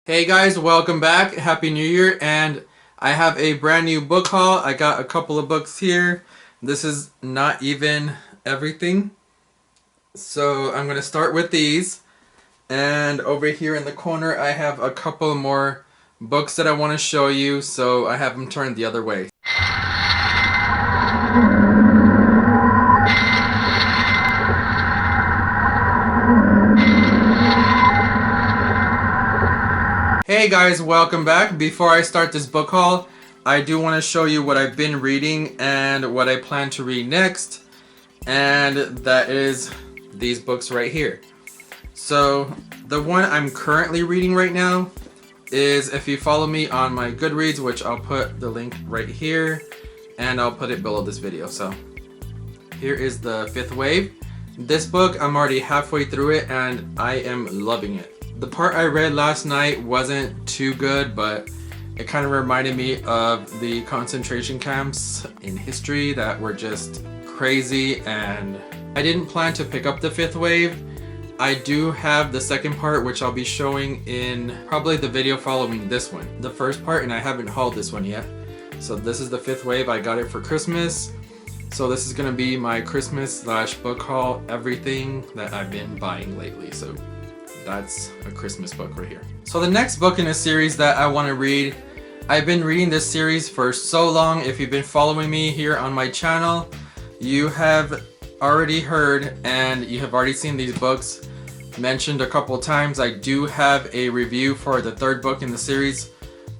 Hey guys, welcome back. Happy New Year, and I have a brand new book haul. I got a couple of books here. This is not even everything. So I'm going to start with these. And over here in the corner I have a couple more books that I want to show you, so I have them turned the other way. Hey guys, welcome back. Before I start this book haul, I do want to show you what I've been reading and what I plan to read next, and that is these books right here. So the one I'm currently reading right now is, if you follow me on my Goodreads, which I'll put the link right here and I'll put it below this video. So here is The Fifth Wave. This book, I'm already halfway through it and I am loving it. The part I read last night wasn't too good, but it kind of reminded me of the concentration camps in history that were just crazy, and I didn't plan to pick up The Fifth Wave. I do have the second part, which I'll be showing in probably the video following this one. The first part, and I haven't hauled this one yet. So this is The Fifth Wave. I got it for Christmas. So this is going to be my Christmas / book haul, everything that I've been buying lately. So that's a Christmas book right here. So the next book in a series that I want to read, I've been reading this series for so long. If you've been following me here on my channel, you have already heard and you have already seen these books mentioned a couple times. I do have a review for the third book in the series,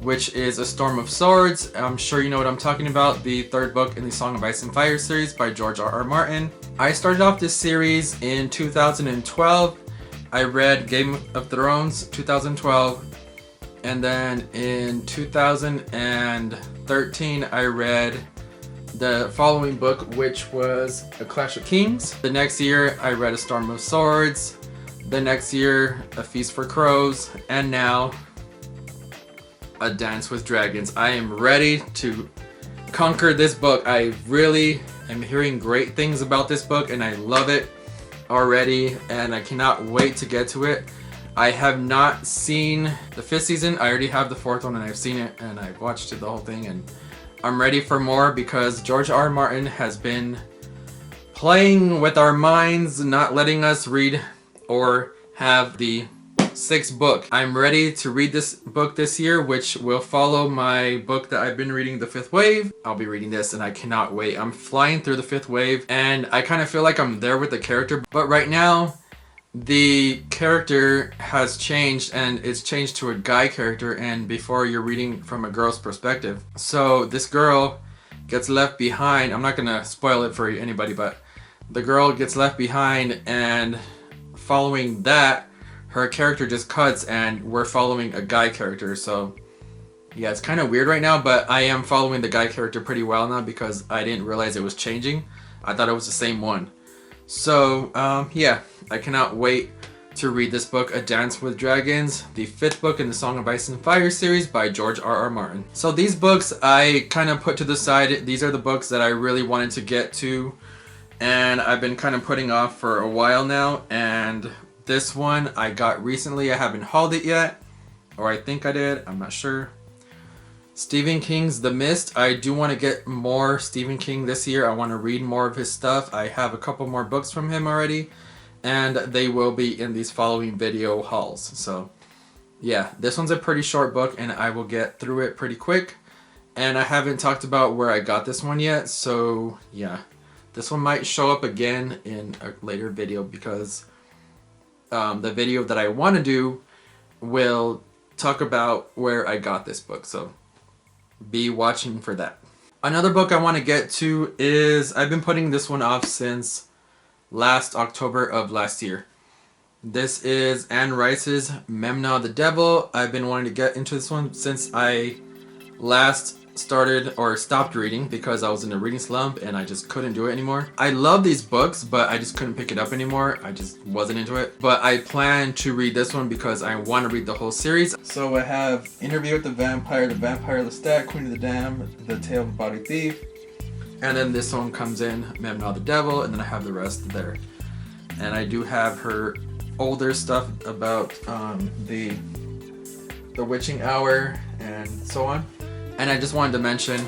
which is A Storm of Swords. I'm sure you know what I'm talking about, the third book in the Song of Ice and Fire series by George R.R. Martin. I started off this series in 2012. I read Game of Thrones 2012, and then in 2013 I read the following book, which was A Clash of Kings. The next year I read A Storm of Swords. The next year A Feast for Crows, and now A Dance with Dragons. I am ready to conquer this book. I really am hearing great things about this book and I love it already, and I cannot wait to get to it. I have not seen the 5th season. I already have the 4th one and I've seen it and I've watched it, the whole thing, and I'm ready for more because George R. R. Martin has been playing with our minds, not letting us read or have the 6th book. I'm ready to read this book this year, which will follow my book that I've been reading, The Fifth Wave. I'll be reading this and I cannot wait. I'm flying through The Fifth Wave and I kind of feel like I'm there with the character, but right now the character has changed and it's changed to a guy character, and before you're reading from a girl's perspective. So this girl gets left behind. I'm not gonna spoil it for anybody, but the girl gets left behind, and following that her character just cuts and we're following a guy character. So yeah, it's kind of weird right now, but I am following the guy character pretty well now because I didn't realize it was changing. I thought it was the same one. So yeah, I cannot wait to read this book, A Dance with Dragons, the 5th book in the Song of Ice and Fire series by George R. R. Martin. So these books I kind of put to the side. These are the books that I really wanted to get to and I've been kind of putting off for a while now, and this one I got recently. I haven't hauled it yet, or I think I did, I'm not sure. Stephen King's The Mist. I do want to get more Stephen King this year. I want to read more of his stuff. I have a couple more books from him already, and they will be in these following video hauls. So yeah, this one's a pretty short book and I will get through it pretty quick, and I haven't talked about where I got this one yet. So yeah, this one might show up again in a later video because the video that I want to do will talk about where I got this book, so be watching for that. Another book I want to get to is, I've been putting this one off since last October of last year. This is Anne Rice's Mem Not the Devil. I've been wanting to get into this one since I last started or stopped reading because I was in a reading slump and I just couldn't do it anymore. I love these books, but I just couldn't pick it up anymore. I just wasn't into it. But I plan to read this one because I want to read the whole series. So I have Interview with the Vampire, Lestat, Queen of the Damned, The Tale of a Body Thief, and then this one comes in, Mem Not the Devil, and then I have the rest there. And I do have her older stuff about the The Witching Hour, and so on. And I just wanted to mention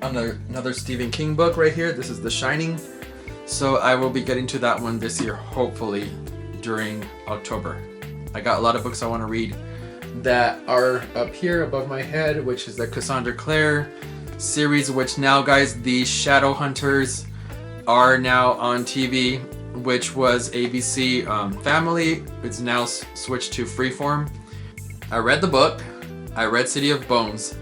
another Stephen King book right here. This is The Shining. So I will be getting to that one this year, hopefully during October. I got a lot of books I want to read that are up here above my head, which is the Cassandra Clare series, which now, guys, the Shadowhunters are now on TV, which was ABC Family. It's now switched to Freeform. I read the book. I read City of Bones.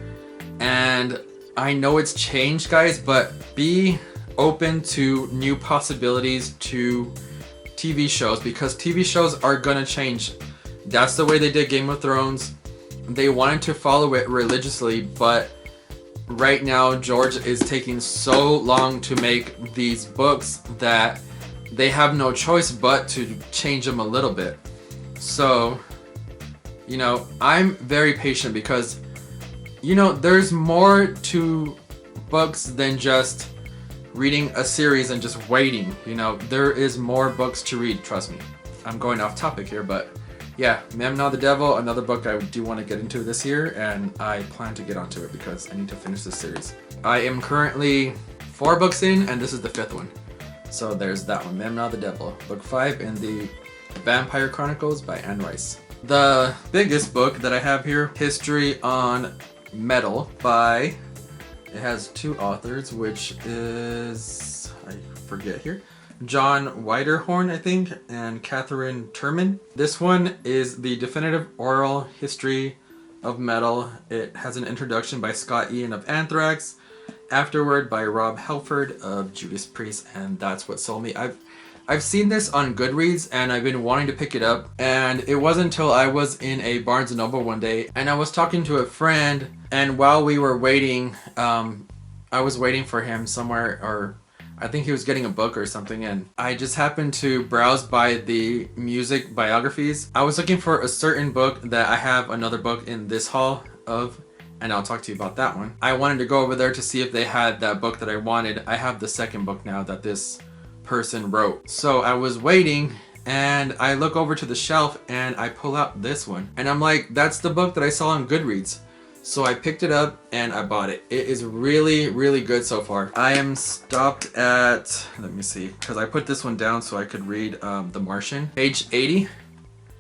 And I know it's changed, guys, but be open to new possibilities to TV shows, because TV shows are gonna change. That's the way they did Game of Thrones. They wanted to follow it religiously, but right now George is taking so long to make these books that they have no choice but to change them a little bit. So, you know, I'm very patient because, you know, there's more to books than just reading a series and just waiting. You know, there is more books to read, trust me. I'm going off topic here, but yeah, Mem Not the Devil, another book I do want to get into this year, and I plan to get onto it because I need to finish this series. I am currently 4 books in, and this is the 5th one. So there's that one, Mem Not the Devil, book 5 in the Bane Chronicles by Anne Rice. The biggest book that I have here, History on Metal by, it has 2 authors, which is, I forget here, John Widerhorn, I think, and Catherine Turman. This one is the definitive oral history of metal. It has an introduction by Scott Ian of Anthrax, afterward by Rob Halford of Judas Priest, and that's what sold me. I've seen this on Goodreads and I've been wanting to pick it up, and it wasn't until I was in a Barnes & Noble one day and I was talking to a friend, and while we were waiting, I was waiting for him somewhere, or I think he was getting a book or something, and I just happened to browse by the music biographies. I was looking for a certain book that I have another book in this haul of, and I'll talk to you about that one. I wanted to go over there to see if they had that book that I wanted. I have the 2nd book now that this person wrote. So I was waiting and I look over to the shelf and I pull out this one. And I'm like, that's the book that I saw on Goodreads. So I picked it up and I bought it. It is really, really good so far. I am stopped at, let me see, because I put this one down so I could read The Martian. Page 80,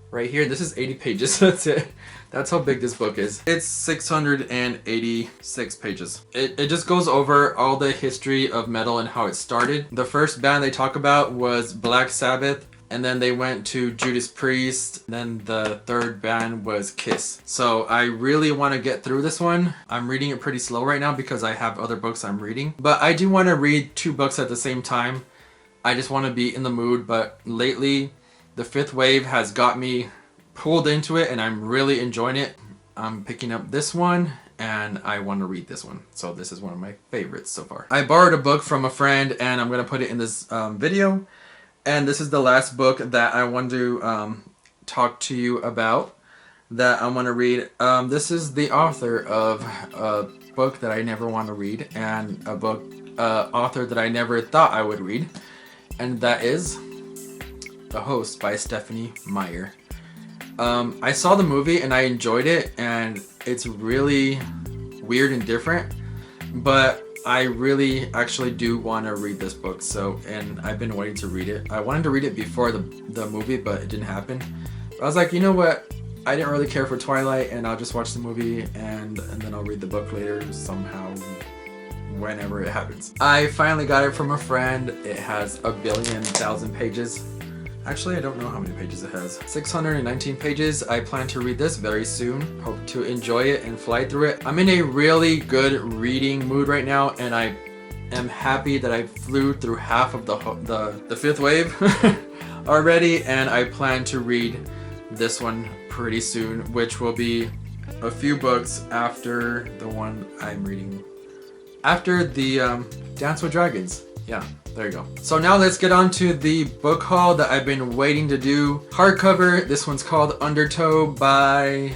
right here. This is 80 pages, that's it. That's how big this book is. It's 686 pages. It just goes over all the history of metal and how it started. The first band they talk about was Black Sabbath, and then they went to Judas Priest, then the 3rd band was Kiss. So I really want to get through this one. I'm reading it pretty slow right now because I have other books I'm reading. But I do want to read 2 books at the same time. I just want to be in the mood, but lately the 5th wave has got me pulled into it and I'm really enjoying it. I'm picking up this one and I want to read this one. So this is one of my favorites so far. I borrowed a book from a friend and I'm going to put it in this video. And this is the last book that I want to talk to you about, that I want to read. This is the author of a book that I never want to read, and a book author that I never thought I would read, and that is The Host by Stephanie Meyer. I saw the movie and I enjoyed it, and it's really weird and different, but I really actually do want to read this book, so, and I've been waiting to read it. I wanted to read it before the movie, but it didn't happen. I was like, you know what? I didn't really care for Twilight, and I'll just watch the movie, and then I'll read the book later somehow, whenever it happens. I finally got it from a friend. It has 1,000,000,000 pages. Actually, I don't know how many pages it has. 619 pages. I plan to read this very soon. Hope to enjoy it and fly through it. I'm in a really good reading mood right now, and I am happy that I flew through half of the 5th wave already, and I plan to read this one pretty soon, which will be a few books after the one I'm reading. After the Dance with Dragons. Yeah. There you go. So now let's get on to the book haul that I've been waiting to do. Hardcover, this one's called Undertow by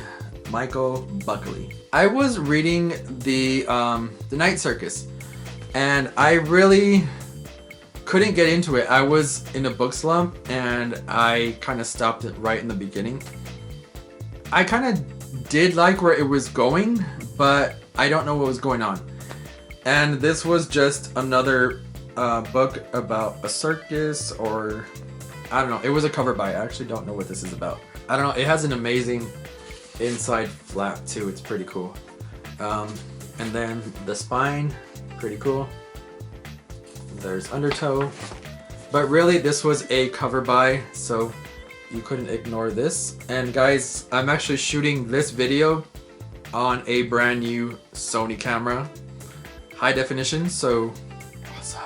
Michael Buckley. I was reading the Night Circus, and I really couldn't get into it. I was in a book slump and I kind of stopped it right in the beginning. I kind of did like where it was going, but I don't know what was going on. And this was just another book about a circus, or I don't know. It was a cover by. I actually don't know what this is about. I don't know. It has an amazing inside flap too. It's pretty cool. And then the spine, pretty cool. There's Undertow. But really, this was a cover by, so you couldn't ignore this. And guys, I'm actually shooting this video on a brand new Sony camera. High definition, so awesome.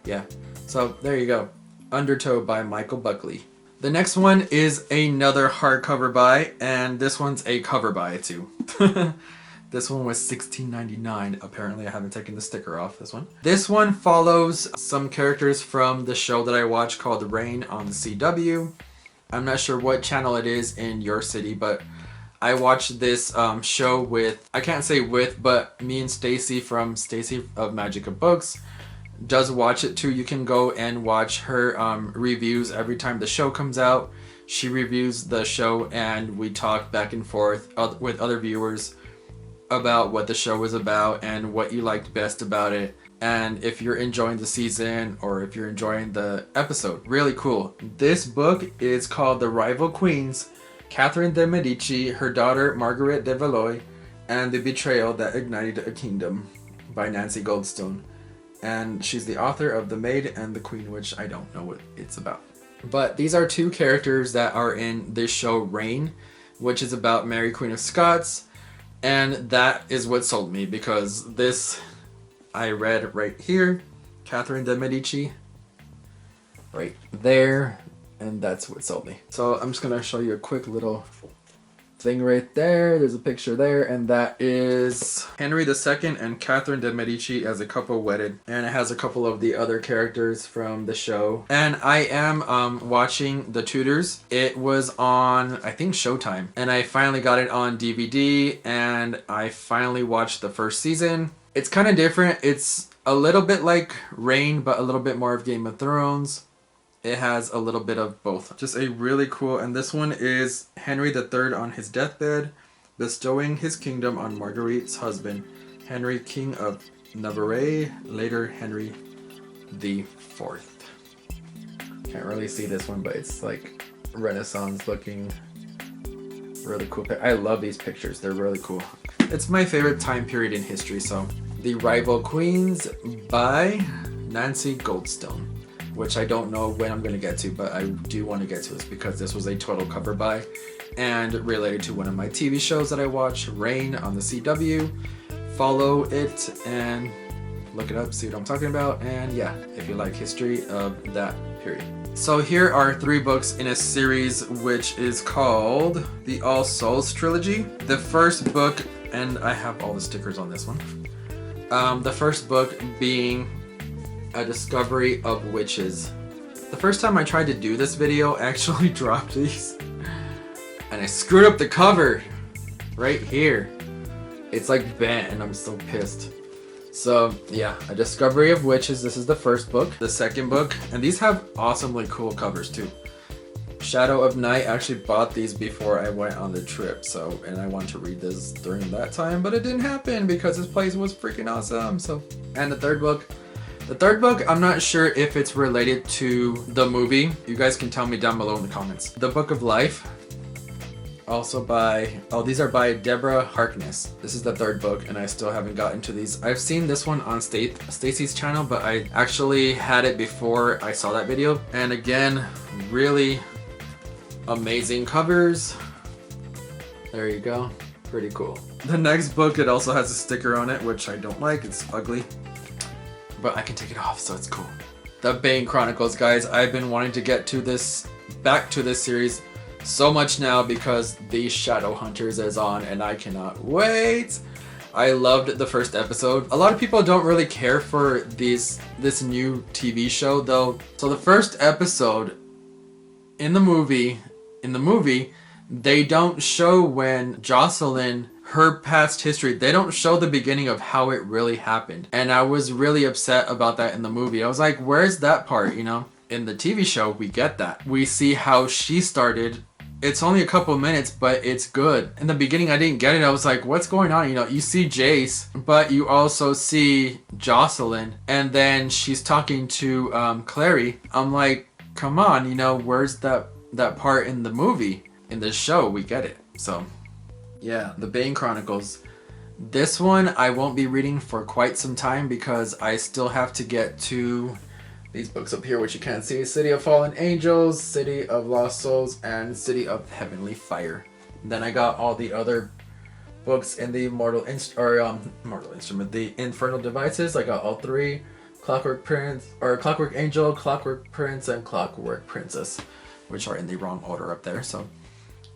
Yeah, so there you go. Undertow by Michael Buckley. The next one is another hardcover buy, and this one's a cover buy too. This one was $16.99. Apparently I haven't taken the sticker off this one. This one follows some characters from the show that I watch called Rain on the CW. I'm not sure what channel it is in your city, but I watched this show with, I can't say with, but me and Stacy from Stacy of Magic of Books does watch it too. You can go and watch her reviews every time the show comes out. She reviews the show and we talk back and forth with other viewers about what the show was about and what you liked best about it, and if you're enjoying the season or if you're enjoying the episode. Really cool. This book is called The Rival Queens, Catherine de Medici, her daughter Margaret de Valois, and the Betrayal That Ignited a Kingdom by Nancy Goldstone. And she's the author of The Maid and the Queen, which I don't know what it's about. But these are two characters that are in this show Rain, which is about Mary Queen of Scots. And that is what sold me, because this I read right here, Catherine de Medici, right there, and that's what sold me. So I'm just gonna show you a quick little thing right there. There's a picture there, and that is Henry II and Catherine de Medici as a couple wedded, and it has a couple of the other characters from the show. And I am watching The Tudors. It was on, I think, Showtime, and I finally got it on DVD, and I finally watched the first season. It's kind of different. It's a little bit like Reign, but a little bit more of Game of Thrones. It has a little bit of both. Just a really cool, and this one is Henry III on his deathbed, bestowing his kingdom on Marguerite's husband, Henry, King of Navarre, later Henry IV. Can't really see this one, but it's like Renaissance looking. Really cool. I love these pictures. They're really cool. It's my favorite time period in history, so. The Rival Queens by Nancy Goldstone, which I don't know when I'm going to get to, but I do want to get to this because this was a total cover buy and related to one of my TV shows that I watch, Rain on the CW. Follow it and look it up, see what I'm talking about, and yeah, if you like history of that period. So here are 3 books in a series which is called the Souls Trilogy. The first book, and I have all the stickers on this one. The first book being A Discovery of Witches. The first time I tried to do this video, I actually dropped these and I screwed up the cover right here. It's like bent and I'm so pissed. So yeah, A Discovery of Witches. This is the first book. The second book, and these have awesomely cool covers too. Shadow of Night. I actually bought these before I went on the trip, so, and I wanted to read this during that time, but it didn't happen because this place was freaking awesome. So, and the third book, I'm not sure if it's related to the movie. You guys can tell me down below in the comments. The Book of Life, also by, oh, these are by Deborah Harkness. This is the third book, and I still haven't gotten to these. I've seen this one on Stacy's channel, but I actually had it before I saw that video. And again, really amazing covers. There you go. Pretty cool. The next book, it also has a sticker on it, which I don't like. It's ugly. But I can take it off, so it's cool. The Bane Chronicles, guys. I've been wanting to get to this, back to this series so much now because the Shadowhunters is on and I cannot wait. I loved the first episode. A lot of people don't really care for this new TV show though. So the first episode in the movie, they don't show when Jocelyn, her past history, they don't show the beginning of how it really happened. And I was really upset about that in the movie. I was like, where's that part, you know? In the TV show, we get that. We see how she started It's only a couple minutes, but it's good. In the beginning, I didn't get it. I was like, what's going on? You know, you see Jace, but you also see Jocelyn, and then she's talking to Clary. I'm like, come on, you know, where's that part in the movie? In the show, we get it. So, yeah, the Bane Chronicles. This one I won't be reading for quite some time because I still have to get to these books up here, which you can't see: City of Fallen Angels, City of Lost Souls, and City of Heavenly Fire. Then I got all the other books in the Mortal Instrument, the Infernal Devices. I got all three: Clockwork Angel, Clockwork Prince, and Clockwork Princess, which are in the wrong order up there. So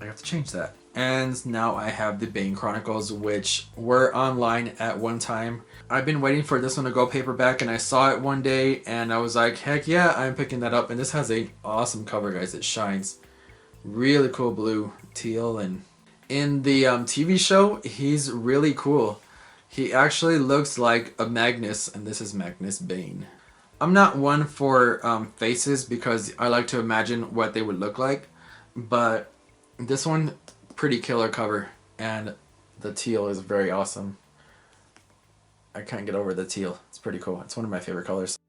I have to change that. And now I have the Bane Chronicles, which were online at one time. I've been waiting for this one to go paperback, and I saw it one day, and I was like, heck yeah, I'm picking that up. And this has a awesome cover, guys. It shines. Really cool blue, teal, and in the TV show, he's really cool. He actually looks like a Magnus, and this is Magnus Bane. I'm not one for faces because I like to imagine what they would look like, but this one, pretty killer cover, and the teal is very awesome. I can't get over the teal. It's pretty cool. It's one of my favorite colors.